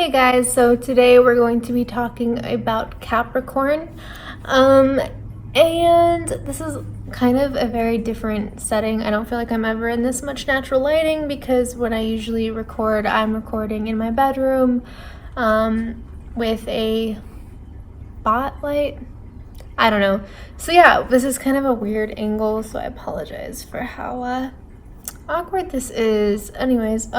Hey guys, so today we're going to be talking about Capricorn. And this is kind of a very different setting. I don't feel like I'm ever in this much natural lighting because when I usually record, I'm recording in my bedroom with a spotlight. I don't know. So yeah, this is kind of a weird angle, so I apologize for how awkward this is. Anyways,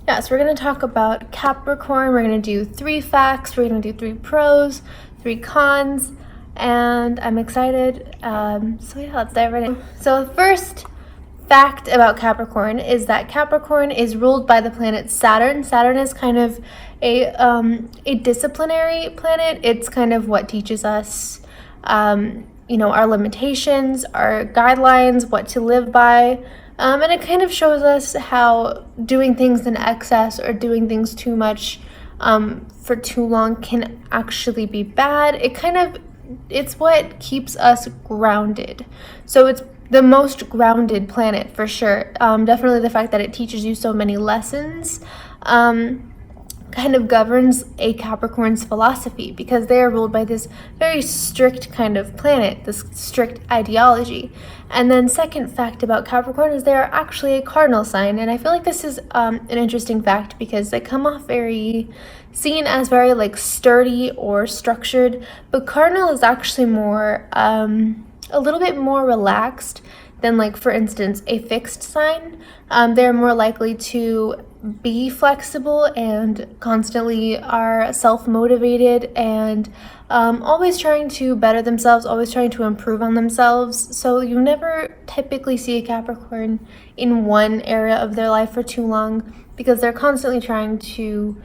yeah, so we're going to talk about Capricorn. We're going to do 3 facts, we're going to do 3 pros, 3 cons, and I'm excited. So yeah, let's dive right in. So the first fact about Capricorn is that Capricorn is ruled by the planet Saturn. Saturn is kind of a disciplinary planet. It's kind of what teaches us, our limitations, our guidelines, what to live by. And it kind of shows us how doing things in excess or doing things too much for too long can actually be bad. It's what keeps us grounded. So it's the most grounded planet for sure. Definitely the fact that it teaches you so many lessons kind of governs a Capricorn's philosophy because they are ruled by this very strict kind of planet, this strict ideology. And then second fact about Capricorn is they are actually a cardinal sign, and I feel like this is an interesting fact because they come off seen as very like sturdy or structured, but cardinal is actually more a little bit more relaxed than, like, for instance, a fixed sign. They're more likely to be flexible and constantly are self-motivated and always trying to better themselves, always trying to improve on themselves. So you never typically see a Capricorn in one area of their life for too long because they're constantly trying to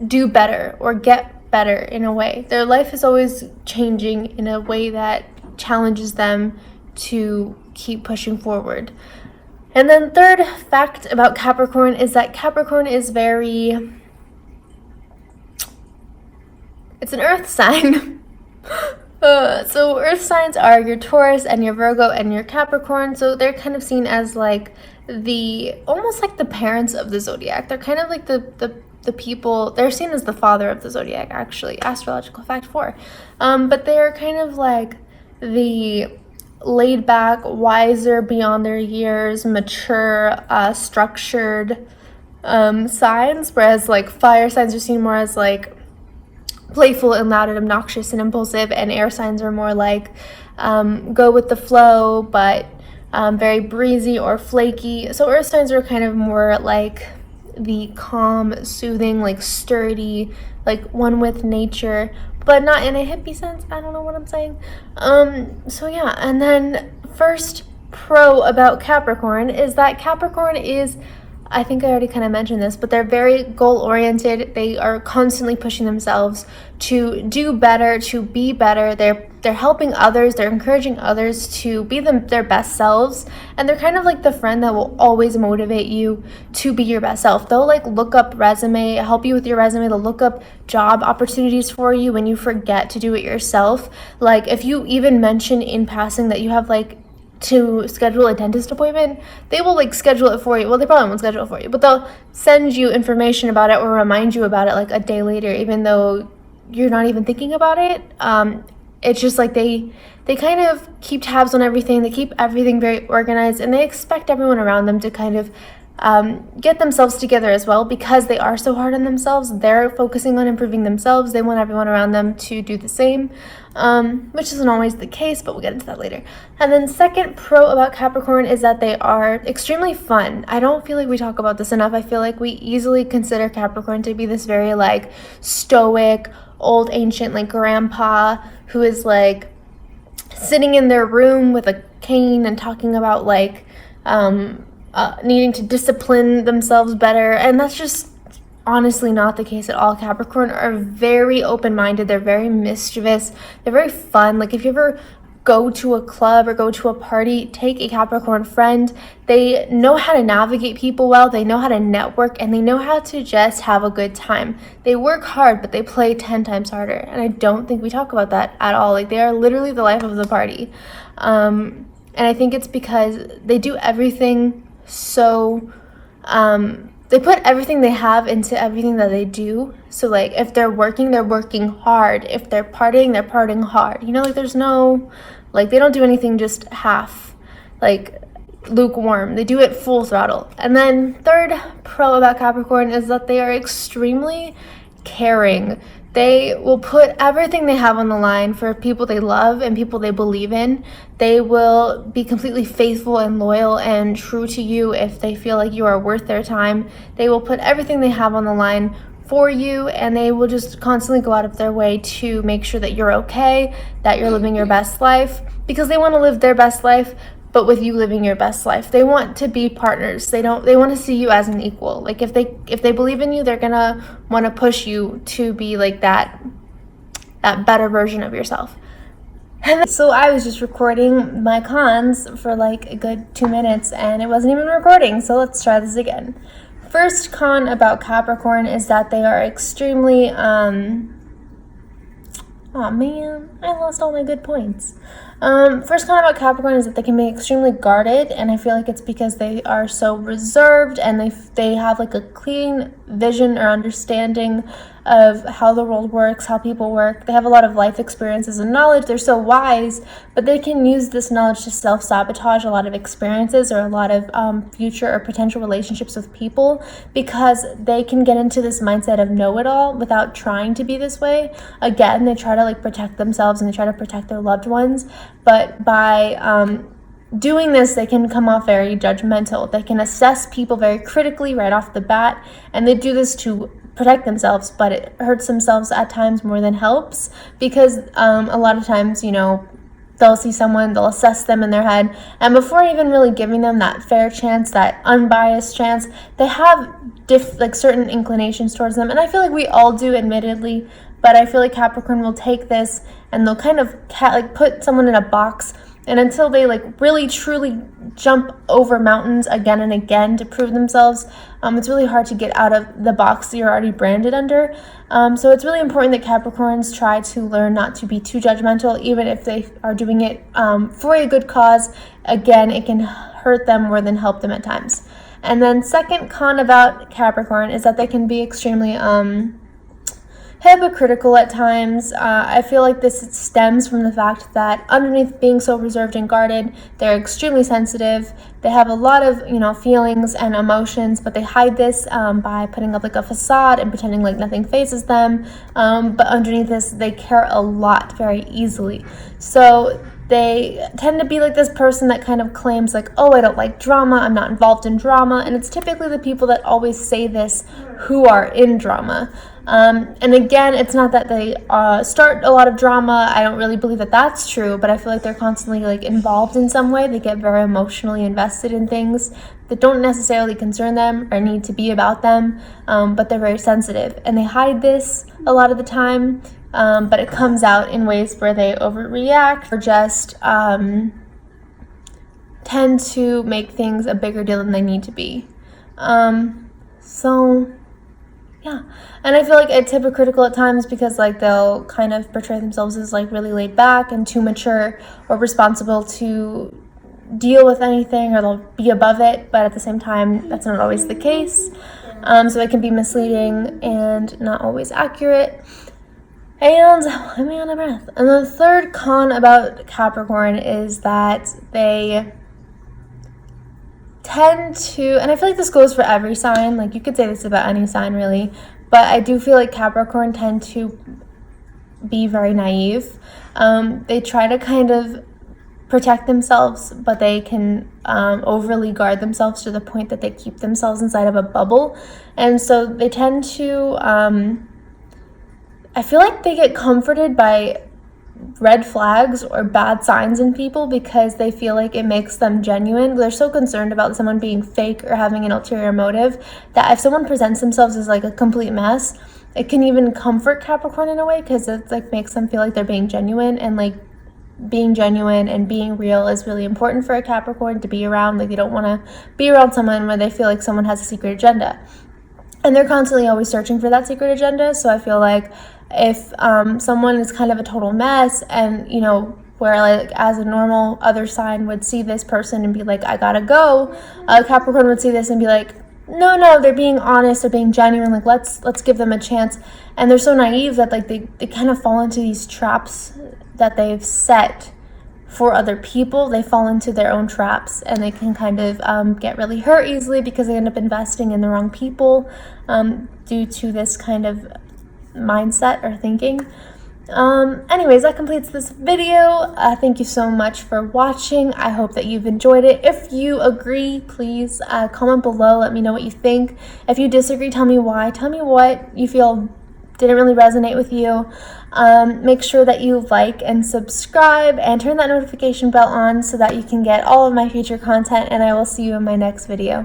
do better or get better in a way. Their life is always changing in a way that challenges them to keep pushing forward. And then third fact about Capricorn is that Capricorn is it's an earth sign. So earth signs are your Taurus and your Virgo and your Capricorn. So they're kind of seen as like almost like the parents of the zodiac. They're kind of like the people, they're seen as the father of the zodiac, actually, astrological fact 4. But they're kind of like the laid back, wiser, beyond their years, mature, structured signs, whereas like fire signs are seen more as like playful and loud and obnoxious and impulsive, and air signs are more like go with the flow but very breezy or flaky. So earth signs are kind of more like the calm, soothing, like sturdy, like one with nature, but not in a hippie sense. I don't know what I'm saying. So yeah, and then first pro about Capricorn is that Capricorn is, I think I already kind of mentioned this, but they're very goal-oriented. They are constantly pushing themselves to do better, to be better. They're helping others. They're encouraging others to be their best selves. And they're kind of like the friend that will always motivate you to be your best self. They'll like look up help you with your resume. They'll look up job opportunities for you when you forget to do it yourself. Like if you even mention in passing that you have like to schedule a dentist appointment, they will like schedule it for you. Well, they probably won't schedule it for you, but they'll send you information about it or remind you about it like a day later, even though you're not even thinking about it. It's just like they kind of keep tabs on everything. They keep everything very organized, and they expect everyone around them to kind of get themselves together as well because they are so hard on themselves. They're focusing on improving themselves. They want everyone around them to do the same, which isn't always the case, but we'll get into that later. And then second pro about Capricorn is that they are extremely fun. I don't feel like we talk about this enough. I feel like we easily consider Capricorn to be this very like stoic, old ancient like grandpa who is like sitting in their room with a cane and talking about like needing to discipline themselves better, and that's just honestly not the case at all. Capricorn are very open-minded. They're very mischievous. They're very fun. Like if you ever go to a club or go to a party, take a Capricorn friend. They know how to navigate people well. They know how to network, and they know how to just have a good time. They work hard, but they play 10 times harder, and I don't think we talk about that at all. Like they are literally the life of the party, and I think it's because they do everything so they put everything they have into everything that they do. So like if they're working hard. If they're partying hard. You know, like there's no, like they don't do anything just half, like lukewarm. They do it full throttle. And then third pro about Capricorn is that they are extremely caring. They will put everything they have on the line for people they love and people they believe in. They will be completely faithful and loyal and true to you if they feel like you are worth their time. They will put everything they have on the line for you, and they will just constantly go out of their way to make sure that you're okay, that you're living your best life, because they want to live their best life, but with you living your best life. They want to be partners. They want to see you as an equal. Like if they believe in you, they're gonna want to push you to be like that better version of yourself. And so I was just recording my cons for like a good 2 minutes and it wasn't even recording, so let's try this again. First con about Capricorn is that they are extremely oh man, I lost all my good points. First con about Capricorn is that they can be extremely guarded, and I feel like it's because they are so reserved and they have like a clean vision or understanding of how the world works, how people work. They have a lot of life experiences and knowledge. They're so wise, but they can use this knowledge to self-sabotage a lot of experiences or a lot of future or potential relationships with people, because they can get into this mindset of know-it-all without trying to be this way. Again, they try to like protect themselves and they try to protect their loved ones, but by doing this, they can come off very judgmental. They can assess people very critically right off the bat, and they do this to protect themselves, but it hurts themselves at times more than helps, because a lot of times, you know, they'll see someone, they'll assess them in their head, and before even really giving them that fair chance, that unbiased chance, they have like certain inclinations towards them, and I feel like we all do, admittedly, but I feel like Capricorn will take this and they'll kind of like put someone in a box, and until they like really truly jump over mountains again and again to prove themselves, it's really hard to get out of the box that you're already branded under. So it's really important that Capricorns try to learn not to be too judgmental, even if they are doing it for a good cause. Again, it can hurt them more than help them at times. And then second con about Capricorn is that they can be extremely hypocritical at times. I feel like this stems from the fact that underneath being so reserved and guarded, they're extremely sensitive. They have a lot of, you know, feelings and emotions, but they hide this by putting up like a facade and pretending like nothing phases them. But underneath this, they care a lot very easily. So they tend to be like this person that kind of claims like, oh, I don't like drama, I'm not involved in drama. And it's typically the people that always say this who are in drama. And again, it's not that they start a lot of drama. I don't really believe that that's true, but I feel like they're constantly like involved in some way. They get very emotionally invested in things that don't necessarily concern them or need to be about them, but they're very sensitive. And they hide this a lot of the time, but it comes out in ways where they overreact or just tend to make things a bigger deal than they need to be. Yeah, and I feel like it's hypocritical at times because like they'll kind of portray themselves as like really laid back and too mature or responsible to deal with anything, or they'll be above it, but at the same time that's not always the case. So it can be misleading and not always accurate. And I'm out of breath. And the third con about Capricorn is that they tend to, and I feel like this goes for every sign, like you could say this about any sign really, but I do feel like Capricorn tend to be very naive. They try to kind of protect themselves, but they can overly guard themselves to the point that they keep themselves inside of a bubble. And so they tend to, I feel like they get comforted by red flags or bad signs in people because they feel like it makes them genuine. They're so concerned about someone being fake or having an ulterior motive that if someone presents themselves as like a complete mess, it can even comfort Capricorn in a way, because it like makes them feel like they're being genuine, and like being genuine and being real is really important for a Capricorn to be around. Like they don't want to be around someone where they feel like someone has a secret agenda, and they're constantly always searching for that secret agenda. So I feel like if someone is kind of a total mess, and you know, where like as a normal other sign would see this person and be like, I gotta go, Capricorn would see this and be like, no, they're being honest, they're being genuine, like let's give them a chance. And they're so naive that like they kind of fall into these traps that they've set for other people. They fall into their own traps, and they can kind of get really hurt easily because they end up investing in the wrong people due to this kind of mindset or thinking. Anyways, that completes this video. Thank you so much for watching. I hope that you've enjoyed it. If you agree, please comment below. Let me know what you think. If you disagree, tell me why. Tell me what you feel didn't really resonate with you. Make sure that you like and subscribe and turn that notification bell on so that you can get all of my future content, and I will see you in my next video.